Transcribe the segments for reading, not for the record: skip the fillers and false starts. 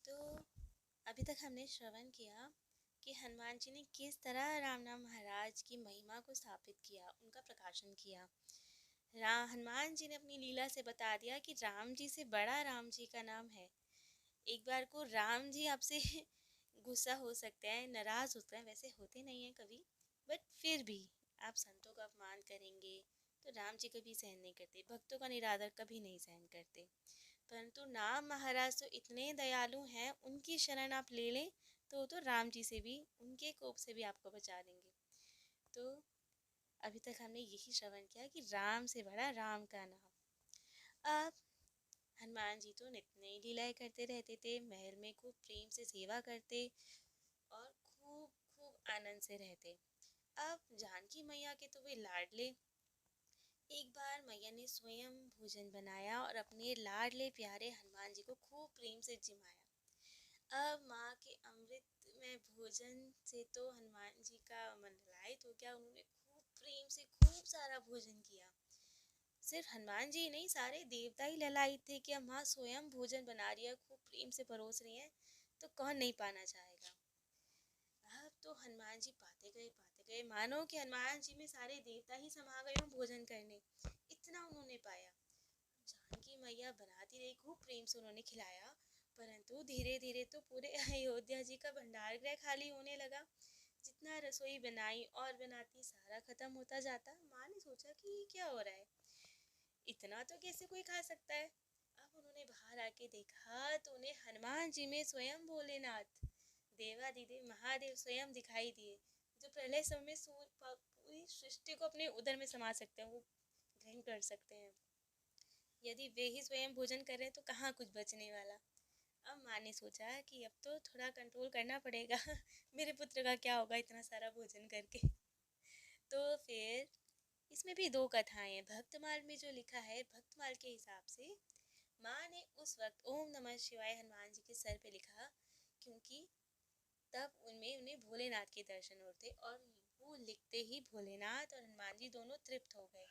तो अभी तक हमने श्रवण किया कि हनुमान जी ने किस तरह रामनाम महाराज की महिमा को स्थापित किया, उनका प्रकाशन किया। हनुमान जी ने अपनी लीला से बता दिया कि राम जी से बड़ा राम जी का नाम है। एक बार को राम जी आपसे गुस्सा हो सकते हैं, नाराज होते हैं, वैसे होते नहीं हैं कभी, बट फिर भी आप संतों का अपमान करेंगे तो राम जी कभी सहन नहीं करते, भक्तों का निरादर कभी नहीं सहन करते। परंतु नाम महाराज तो इतने दयालु हैं, उनकी शरण आप ले लें तो राम जी से भी, उनके कोप से भी आपको बचा देंगे। तो अभी तक हमने यही श्रवण किया कि राम से बड़ा राम का नाम। अब हनुमान जी तो नित्य नई लीलाएं करते रहते थे, महल में खूब प्रेम से सेवा करते और खूब खूब आनंद से रहते। अब जानकी मैया के तो वे लाडले। एक बार मैया ने स्वयं भोजन बनाया और अपने लाडले प्यारे हनुमान जी को खूब प्रेम से जिमाया। अब माँ के अमृत में भोजन से तो हनुमान जी का मन ललायत हो गया। उन्होंने खूब प्रेम से खूब सारा भोजन किया। सिर्फ हनुमान जी नहीं, सारे देवता ही ललायत थे कि अब माँ स्वयं भोजन बना रही है, खूब प्रेम से परोस रही है, तो कौन नहीं पाना चाहेगा। अब तो हनुमान जी पाते गए, मानो कि हनुमान जी में सारे देवता ही समा गए हों भोजन करने, इतना उन्होंने पाया। जानकी मैया बनाती रही, खूब प्रेम से उन्होंने खिलाया, परंतु धीरे धीरे तो पूरे अयोध्या जी का भंडार गृह खाली होने लगा। जितना रसोई बनाई और बनाती, सारा खत्म होता जाता। माँ ने सोचा कि ये क्या हो रहा है, इतना तो कैसे कोई खा सकता है। अब उन्होंने बाहर आके देखा तो उन्हें हनुमान जी में स्वयं भोलेनाथ, देवाधिदेव महादेव स्वयं दिखाई दिए, जो प्रलय समय में पूरी सृष्टि को अपने उदर में समा सकते हैं, वो ग्रहण कर सकते हैं। यदि वे ही स्वयं भोजन कर रहे हैं तो कहाँ कुछ बचने वाला। अब माँ ने सोचा कि अब तो थोड़ा कंट्रोल करना पड़ेगा मेरे पुत्र का क्या होगा इतना सारा भोजन करके। तो फिर इसमें भी दो कथाएं हैं। भक्तमाल में जो लिखा है, भक्तमाल के हिसाब से माँ ने उस वक्त ओम नमः शिवाय हनुमान जी के सर पे लिखा, क्योंकि तब उनमें उन्हें भोलेनाथ के दर्शन होते और वो लिखते ही भोलेनाथ और हनुमान जी दोनों तृप्त हो गए।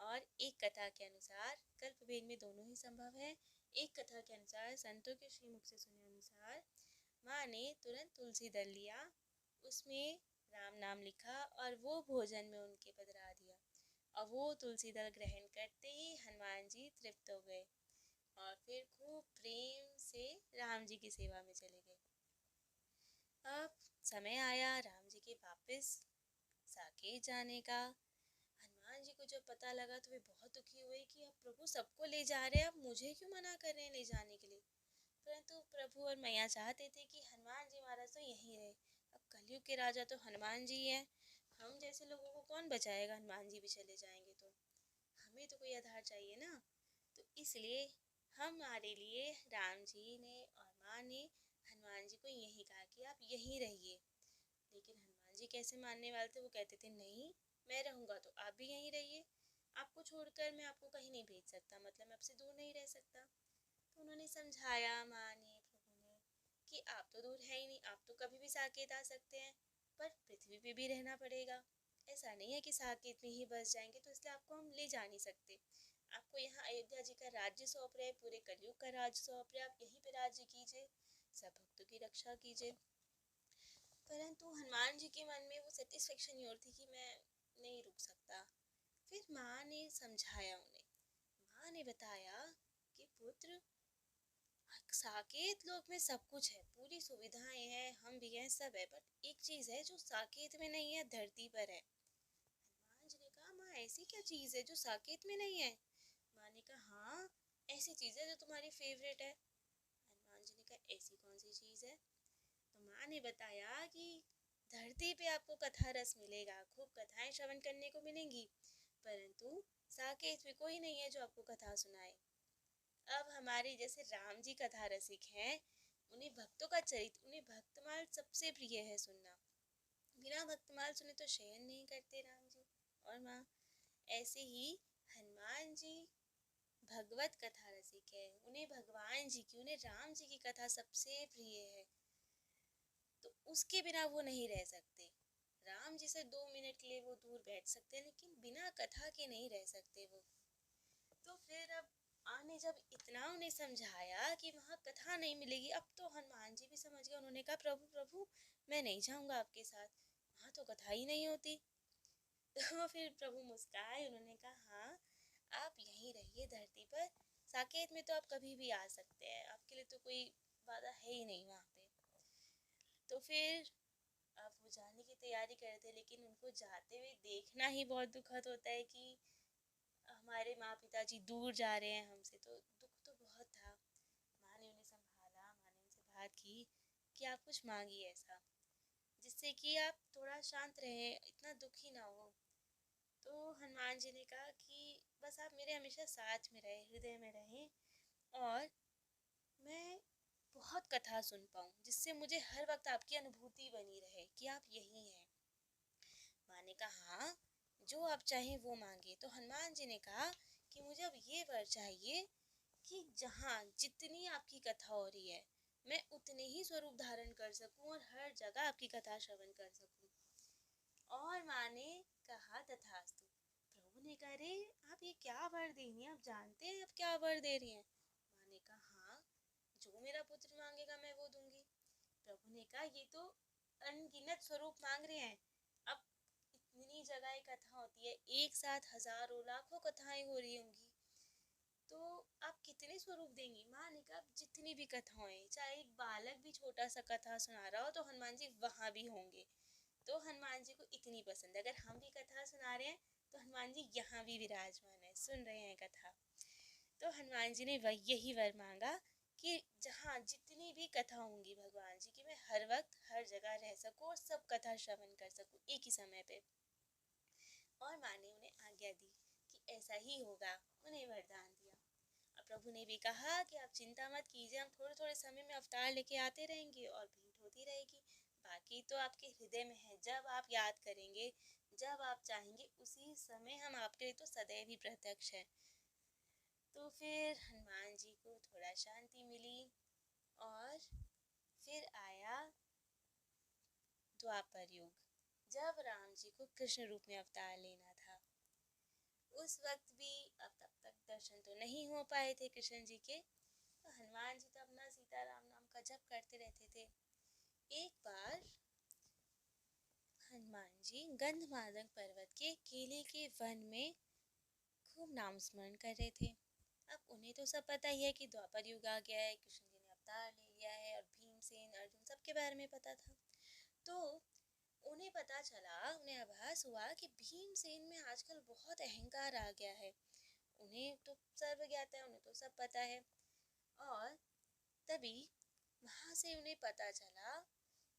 और एक कथा के अनुसार, कल्प भेद में दोनों ही संभव है, एक कथा के अनुसार, संतों के श्रीमुख से सुने अनुसार, माँ ने तुरंत तुलसी दल लिया, उसमें राम नाम लिखा और वो भोजन में उनके पधरा दिया। और वो तुलसी दल ग्रहण करते ही हनुमान जी तृप्त हो गए और फिर खूब प्रेम से राम जी की सेवा में चले गए। अब समय आया राम जी के वापस साकेत जाने का। हनुमान जी को जब पता लगा तो वे बहुत दुखी हुए कि अब प्रभु सबको ले जा रहे हैं, अब मुझे क्यों मना कर रहे हैं ले जाने के लिए। परंतु प्रभु और मैया चाहते थे कि हनुमान जी महाराज तो यहीं रहे। अब कलयुग के राजा तो हनुमान जी हैं, हम जैसे लोगों को कौन बचाएगा, हनुमान जी भी चले जाएंगे तो हमें तो कोई आधार चाहिए ना। तो इसलिए हमारे लिए राम जी ने और माँ ने हनुमान जी को यही कहा कि आप यहीं रहिए। लेकिन हनुमान जी कैसे मानने वाले थे, वो कहते थे नहीं, मैं रहूँगा तो आप भी यहीं रहिए, आपको छोड़कर मैं आपको कहीं नहीं भेज सकता, मतलब मैं आपसे दूर नहीं रह सकता। तो उन्होंने समझाया, माँ ने, प्रभु ने, कि आप तो दूर है ही नहीं, आप तो कभी भी साकेत आ सकते हैं, पर पृथ्वी पे भी रहना पड़ेगा। ऐसा नहीं है कि साकेत में ही बस जाएंगे, तो इसलिए आपको हम ले जा नहीं सकते। आपको यहाँ अयोध्या जी का राज्य सौंप रहे, पूरे कलयुग का राज्य सौंप रहे, आप यहीं पे राज्य कीजिए, सब भक्तों की रक्षा कीजिए। परंतु हनुमान जी के मन में वो सेटिस्फेक्शन नहीं होती कि मैं नहीं रुक सकता। फिर माँ ने समझाया उन्हें, माँ ने बताया कि पुत्र, साकेत लोक में सब कुछ है, पूरी सुविधाएं हैं, हम भी हैं, सब है, बट एक चीज है जो साकेत में नहीं है, धरती पर है। हनुमान जी ने कहा, माँ ऐसी क्या चीज है जो साकेत में नहीं है। माँ ने कहा, हाँ ऐसी चीज है जो तुम्हारी फेवरेट है। हनुमान जी ने कहा, ऐसी कौन सी चीज है। तो माँ ने बताया कि धरती पे आपको कथा रस मिलेगा, खूब कथाएं श्रवण करने को मिलेंगी, परंतु साकेत में कोई नहीं है जो आपको कथा सुनाए। अब हमारे जैसे राम जी कथा रसिक हैं, उन्हें भक्तों का चरित्र, उन्हें भक्तमाल सबसे प्रिय है सुनना। बिना भक्तमाल सुने तो शयन नहीं करते राम जी और माँ। ऐसे ही हनुमान जी भगवत कथा रसिक है, उन्हें भगवान जी की, उन्हें राम जी की कथा सबसे प्रिय है, तो उसके बिना वो नहीं रह सकते। राम जी से 2 मिनट के लिए वो दूर बैठ सकते हैं, लेकिन बिना कथा के नहीं रह सकते वो। तो फिर अब माँ ने जब इतना उन्हें समझाया कि वहाँ कथा नहीं मिलेगी। अब तो हनुमान जी भी समझ गए, उन्होंने कहा प्रभु प्रभु मैं नहीं जाऊंगा आपके साथ, वहाँ तो कथा ही नहीं होती। तो फिर प्रभु मुस्काए, उन्होंने कहा हाँ आप यहीं रहिए धरती पर, साकेत में तो आप कभी भी आ सकते हैं, आपके लिए तो कोई बाधा है ही नहीं वहाँ पे। तो फिर अब वो जाने की तैयारी कर रहे थे, लेकिन उनको जाते हुए देखना ही बहुत दुखद होता है कि हमारे माँ पिताजी दूर जा रहे हैं हमसे, तो दुख तो बहुत था। माँ ने उन्हें संभाला, माँ ने उनसे बात की कि आप कुछ मांगिए ऐसा जिससे कि आप थोड़ा शांत रहें, इतना दुखी ना हो। तो हनुमान जी ने कहा कि बस आप मेरे हमेशा साथ में रहे, हृदय में रहें, और मैं बहुत कथा सुन पाऊँ जिससे मुझे हर वक्त आपकी अनुभूति बनी रहे कि आप यही हैं। माँ ने कहा हाँ जो आप चाहें वो मांगे। तो हनुमान जी ने कहा कि मुझे अब ये वर चाहिए कि जहाँ जितनी आपकी कथा हो रही है मैं उतने ही स्वरूप धारण कर सकूं और हर जगह आपकी कथा श्रवण कर सकूं। और माँ ने कहा तथास्तु। प्रभु ने कहा अरे आप ये क्या वर दे रही हैं, आप जानते हैं आप क्या वर दे रही हैं? माँ ने कहा हाँ जो मेरा पुत्र मांगेगा मैं वो दूंगी। प्रभु ने कहा ये तो अनगिनत स्वरूप मांग रहे हैं, अब इतनी जगह कथा होती है, एक साथ हजारों लाखों कथाएं हो रही होंगी, तो आप कितने स्वरूप देंगी? माँ ने कहा जितनी भी कथाएं, चाहे एक बालक भी छोटा सा कथा सुना रहा हो तो हनुमान जी वहां भी होंगे। तो हनुमान जी को इतनी पसंद है, अगर हम भी कथा सुना रहे हैं तो हनुमान जी यहाँ भी विराजमान है, सुन रहे हैं कथा। तो हनुमान जी ने यही वर मांगा कि जहाँ जितनी भी कथा होंगी भगवान जी की, मैं हर वक्त हर जगह रह सकूं और सब कथा श्रवण कर सकूं एक ही समय पे। और माँ ने उन्हें आज्ञा दी कि ऐसा ही होगा, उन्हें वरदान दिया। और प्रभु ने भी कहा कि आप चिंता मत कीजिए, हम थोड़े थोड़े समय में अवतार लेके आते रहेंगे और भेंट होती रहेगी, बाकी तो आपके हृदय में है, जब आप याद करेंगे जब आप चाहेंगे उसी समय हम आपके लिए तो सदैव ही प्रत्यक्ष है। तो फिर हनुमान जी को थोड़ा शांति मिली और फिर आया द्वापर युग, जब राम जी को कृष्ण रूप में अवतार लेना था। उस वक्त भी अब तब तक दर्शन तो नहीं हो पाए थे कृष्ण जी के, तो हनुमान जी तो अपना सीताराम नाम का जप करते रहते थे। एक बार हनुमान जी गंधमादन पर्वत के केले के वन में खूब नाम स्मरण कर रहे थे। अब उन्हें तो सब पता ही है कि द्वापर युग आ गया है, कृष्ण जी ने अवतार ले लिया है, और भीमसेन अर्जुन सबके बारे में पता था। तो उन्हें पता चला, उन्हें आभास हुआ कि भीमसेन में आजकल बहुत अहंकार आ गया है। उन्हें तो सर्व ज्ञात है, उन्हें तो सब पता है। और तभी वहां से उन्हें पता चला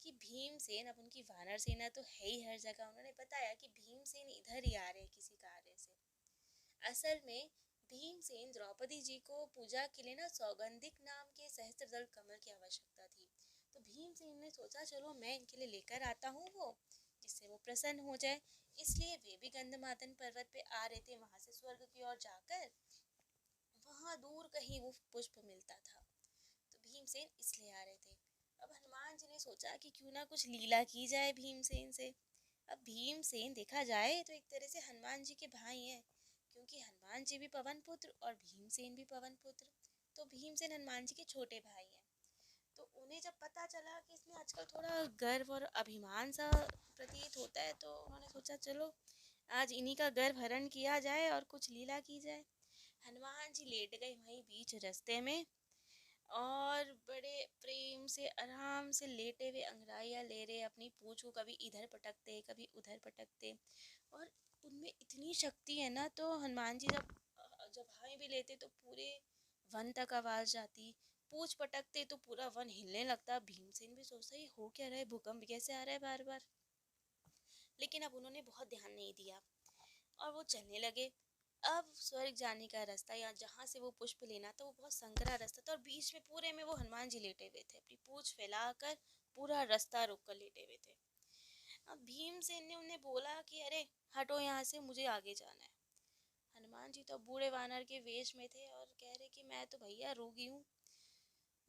कि भीमसेन, अब उनकी वानर सेना तो है ही हर जगह, उन्होंने बताया कि भीमसेन इधर ही आ रहे हैं किसी कार्य से। असल में भीमसेन द्रौपदी जी को पूजा के लिए ना सौगंधिक नाम के सहस्त्रदल कमल की आवश्यकता थी। तो भीमसेन ने सोचा चलो मैं इनके लिए लेकर आता हूँ वो, जिससे वो प्रसन्न हो जाए। इसलिए वे भी गंधमादन पर्वत पे आ रहे थे, वहां से स्वर्ग की ओर जाकर वहां दूर कहीं वो पुष्प मिलता था, तो भीमसेन इसलिए आ रहे थे। अब हनुमान जी ने सोचा कि क्यों ना कुछ लीला की जाए भीमसेन से। अब भीमसेन देखा जाए तो एक तरह से हनुमान जी के भाई हैं, क्योंकि हनुमान जी भी पवन पुत्र और भीमसेन भी पवन पुत्र, तो भीमसेन हनुमान जी के छोटे भाई हैं। तो उन्हें जब पता चला कि इसमें आजकल थोड़ा गर्व और अभिमान सा प्रतीत होता है, तो उन्होंने सोचा चलो आज इन्हीं का गर्व हरण किया जाए और कुछ लीला की जाए। हनुमान जी लेट गए वहीं बीच रास्ते में, और बड़े प्रेम से आराम से लेटे हुए अंगड़ाइयाँ ले रहे, अपनी पूंछ को कभी इधर पटकते कभी उधर पटकते। और उनमें इतनी शक्ति है ना, तो हनुमान जी जब जब हाई भी लेते तो पूरे वन तक आवाज जाती, पूंछ पटकते तो पूरा वन हिलने लगता। भीमसेन भी सोचता ही हो क्या रहा है, भूकंप कैसे आ रहा है बार बार। लेकिन अब उन्होंने बहुत ध्यान नहीं दिया और वो चलने लगे। अब स्वर्ग जाने का रास्ता, या जहाँ से वो पुष्प लेना था, वो बहुत संकरा रास्ता था, और बीच में पूरे में वो हनुमान जी लेटे हुए थे, अपनी पूंछ फैलाकर पूरा रास्ता रोक कर लेटे हुए थे। अब भीमसेन ने उन्हें बोला कि अरे हटो यहाँ से, मुझे आगे जाना है। हनुमान जी तो बूढ़े वानर के वेश में थे और कह रहे कि मैं तो भैया रोगी हूँ,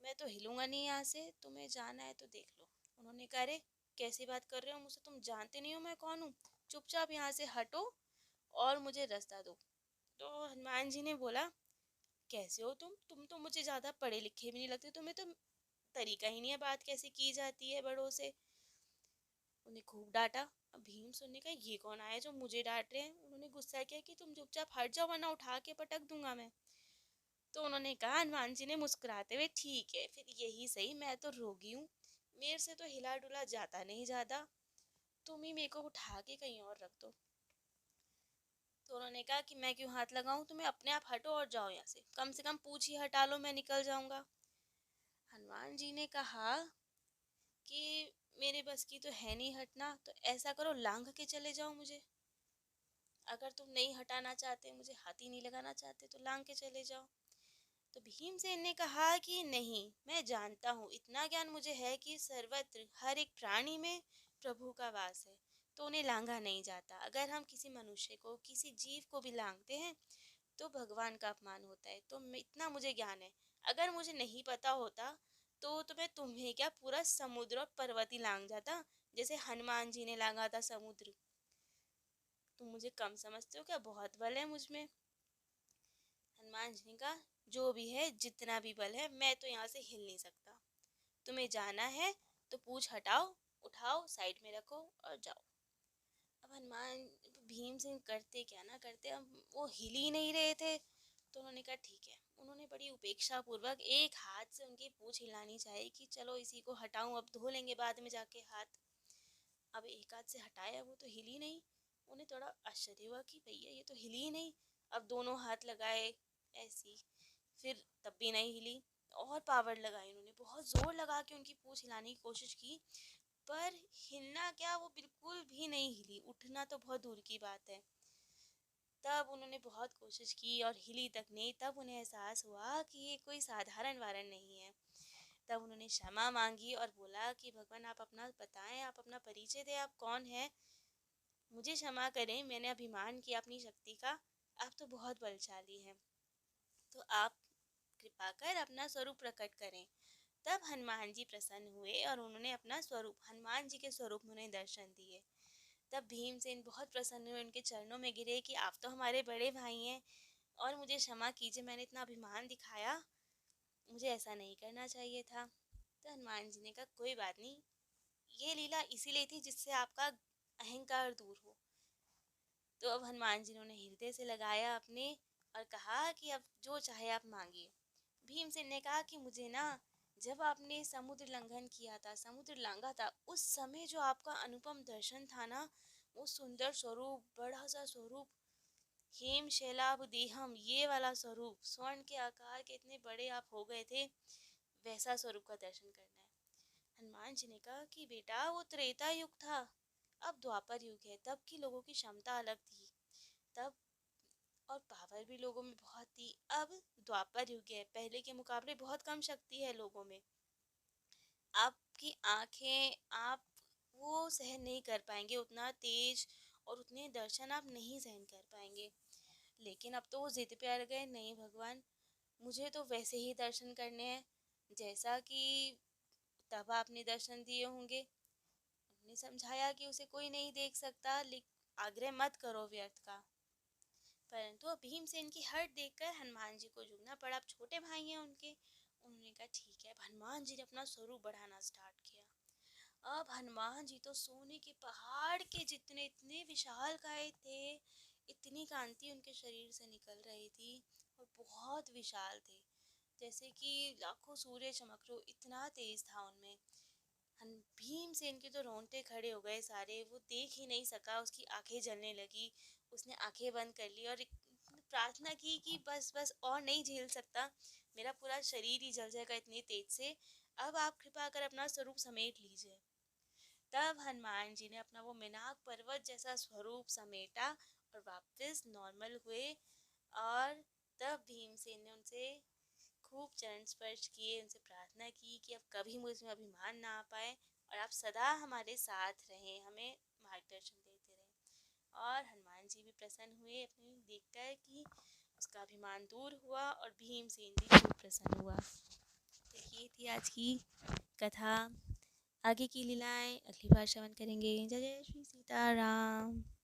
मैं तो हिलूंगा नहीं यहाँ से, तुम्हें जाना है तो देख लो। उन्होंने कहा अरे कैसी बात कर रहे हो, मुझसे तुम जानते नहीं हो मैं कौन हूँ, चुपचाप यहाँ से हटो और मुझे रास्ता दो। तो हनुमान जी ने बोला कैसे हो तुम तो मुझे ज़्यादा पढ़े लिखे भी नहीं लगते, तुम्हें तो तरीका ही नहीं है बात कैसे की जाती है बड़ों से। उन्हें खूब डांटा। अब भीम सुनने का ये कौन आया जो मुझे डांट रहे हैं। उन्होंने गुस्सा किया कि तुम चुपचाप हट जाओ वरना उठा के पटक दूंगा मैं। तो उन्होंने कहा, हनुमान जी ने मुस्कुराते हुए, ठीक है फिर यही सही, मैं तो रोगी हूँ, मेरे से तो हिला डुला जाता नहीं ज्यादा, तुम ही मेरे को उठा के कहीं और रख दो। तो उन्होंने कहा कि मैं क्यों हाथ लगाऊं, तुम्हें अपने आप हटो और जाओ यहाँ से कम पूछ ही हटा लो, मैं निकल जाऊंगा। हनुमान जी ने कहा कि मेरे बस की तो है नहीं हटना, तो ऐसा करो लांघ के चले जाओ मुझे। अगर तुम नहीं हटाना चाहते, मुझे हाथी नहीं लगाना चाहते, तो लांघ के चले जाओ। तो भीमसेन ने कहा कि नहीं, मैं जानता हूँ, इतना ज्ञान मुझे है कि सर्वत्र हर एक प्राणी में प्रभु का वास है, तो उन्हें लांघा नहीं जाता। अगर हम किसी मनुष्य को, किसी जीव को भी लांघते हैं तो भगवान का अपमान होता है। तो इतना मुझे ज्ञान है। अगर मुझे नहीं पता होता तो मैं तुम्हें क्या, पूरा समुद्र और पर्वत ही लांघ जाता, जैसे हनुमान जी ने लांघा था समुद्र। तुम मुझे कम समझते हो क्या, बहुत बल है मुझ में। हनुमान जी ने कहा, जो भी है, जितना भी बल है, मैं तो यहाँ से हिल नहीं सकता। तुम्हें जाना है तो पूछ हटाओ, उठाओ, साइड में रखो और जाओ। अब हनुमान, भीम सिंह करते क्या ना करते, अब वो हिल ही नहीं रहे थे। तो उन्होंने कहा ठीक है। उन्होंने बड़ी उपेक्षा पूर्वक एक हाथ से उनकी पूंछ हिलानी चाहिए कि चलो इसी को हटाऊं, अब धो लेंगे बाद में जाके हाथ। अब एक हाथ से हटाया, वो तो हिली नहीं। उन्हें थोड़ा आश्चर्य हुआ कि भैया ये तो हिली ही नहीं। अब दोनों हाथ लगाए ऐसी, फिर तब भी नहीं हिली। और पावर लगाई उन्होंने, बहुत जोर लगा के उनकी पूंछ हिलाने की कोशिश की, पर हिलना क्या, वो बिल्कुल भी नहीं हिली। उठना तो बहुत दूर की बात है। तब उन्होंने बहुत कोशिश की और हिली तक नहीं। तब उन्हें एहसास हुआ कि ये कोई साधारण वारण नहीं है। तब उन्होंने क्षमा मांगी और बोला कि भगवान आप अपना बताएं, आप अपना परिचय दें, आप कौन है। मुझे क्षमा करें, मैंने अभिमान किया अपनी शक्ति का, आप तो बहुत बलशाली हैं, तो आप कृपा कर अपना स्वरूप प्रकट करें। तब हनुमान जी प्रसन्न हुए और उन्होंने अपना स्वरूप, हनुमान जी के स्वरूप में उन्हें दर्शन दिए। तब भीमसेन बहुत प्रसन्न हुए, उनके चरणों में गिरे कि आप तो हमारे बड़े भाई हैं और मुझे क्षमा कीजिए, मैंने इतना अभिमान दिखाया, मुझे ऐसा नहीं करना चाहिए था। तो हनुमान जी ने कहा कोई बात नहीं, ये लीला इसीलिए थी जिससे आपका अहंकार दूर हो। तो अब हनुमान जी ने उन्हें हृदय से लगाया अपने और कहा कि अब जो चाहे आप मांगिए। भीमसेन ने कहा कि मुझे ना, जब आपने समुद्र लंघन किया था, समुद्र लांघा था, उस समय जो आपका अनुपम दर्शन था ना, वो सुंदर स्वरूप, बड़ा सा स्वरूप, हेम शैलाभ देहम, ये वाला स्वरूप, स्वर्ण के आकार के इतने बड़े आप हो गए थे, वैसा स्वरूप का दर्शन करना है। हनुमान जी ने कहा कि बेटा वो त्रेता युग था, अब द्वापर युग है। तब की लोगों की क्षमता अलग थी, तब और पावर भी लोगों में बहुत थी। अब द्वापर युग है, पहले के मुकाबले बहुत कम शक्ति है लोगों में। आपकी आंखें, आप वो सहन नहीं कर पाएंगे उतना तेज, और उतने दर्शन आप नहीं सहन कर पाएंगे। लेकिन अब तो वो जिद पे अड़ गए, नहीं भगवान, मुझे तो वैसे ही दर्शन करने हैं जैसा कि तब आपने दर्शन दिए होंगे। उन्होंने समझाया कि उसे कोई नहीं देख सकता, आग्रह मत करो व्यर्थ का। परंतु भीमसेन की हट देखकर हनुमान जी को झुकना पड़ा। अब छोटे भाई हैं उनके। उन्होंने कहा ठीक है। अब हनुमान जी ने अपना स्वरूप बढ़ाना स्टार्ट किया। अब हनुमान जी तो सोने के पहाड़ के जितने, इतने विशाल काय थे, इतनी कांति उनके शरीर से निकल रही थी और बहुत विशाल थे, जैसे कि लाखों सूर्य चमक रहे हो, इतना तेज था उनमें। भीमसेन के तो रोंगटे खड़े हो गए सारे, वो देख ही नहीं सका, उसकी आंखें जलने लगी। उसने आंखें बंद कर ली और प्रार्थना की कि बस बस और नहीं झेल सकता, मेरा पूरा शरीर ही जल जाएगा इतनी तेज से, अब आप कृपा कर अपना स्वरूप समेट लीजिए। तब हनुमान जी ने अपना वो मीनाक पर्वत जैसा स्वरूप समेटा और वापस नॉर्मल हुए। और तब भीमसेन ने उनसे खूब चरण स्पर्श किए, उनसे प्रार्थना की कि अब कभी मुझ में अभिमान ना आ पाए और आप सदा हमारे साथ रहें, हमें मार्गदर्शन देते रहें। और हनुमान जी भी प्रसन्न हुए अपने देखकर कि उसका अभिमान दूर हुआ, और भीमसेन भी खूब प्रसन्न हुआ। तो ये थी आज की कथा। आगे की लीलाएं अगली बार श्रवण करेंगे। जय जय श्री सीताराम।